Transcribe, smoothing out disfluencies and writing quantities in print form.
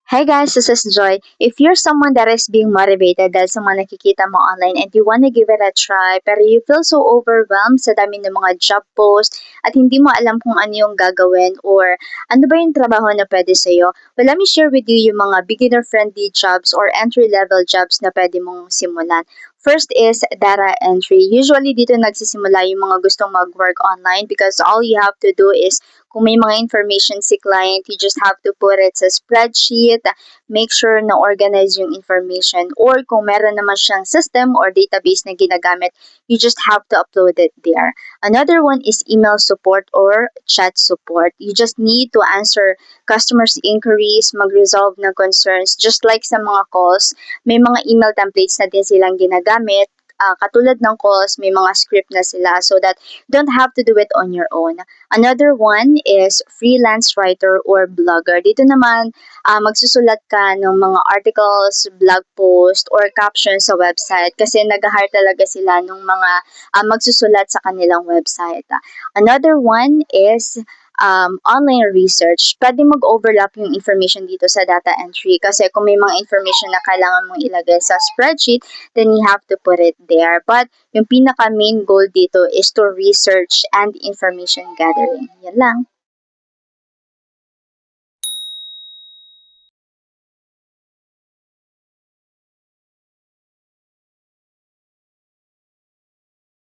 Hi guys, this is Joy. If you're someone that is being motivated dahil sa mga nakikita mo online and you wanna give it a try, pero you feel so overwhelmed sa dami ng mga job posts at hindi mo alam kung ano yung gagawin or ano ba yung trabaho na pwede sa'yo, well, let me share with you yung mga beginner-friendly jobs or entry-level jobs na pwede mong simulan. First is data entry. Usually dito nagsisimula yung mga gustong mag-work online because all you have to do is kung may mga information si client, you just have to put it sa spreadsheet, make sure na organize yung information, or kung meron naman siyang system or database na ginagamit, you just have to upload it there. Another one is email support or chat support. You just need to answer customers' inquiries, mag-resolve ng concerns, just like sa mga calls, may mga email templates na din silang ginagamit. Katulad ng calls, may mga script na sila so that you don't have to do it on your own. Another one is freelance writer or blogger. Dito naman, magsusulat ka ng mga articles, blog post, or captions sa website kasi nag-hire talaga sila ng mga magsusulat sa kanilang website. Another one is online research. Pwede mag-overlap yung information dito sa data entry kasi kung may mga information na kailangan mong ilagay sa spreadsheet, then you have to put it there. But yung pinaka main goal dito is to research and information gathering. Yan lang.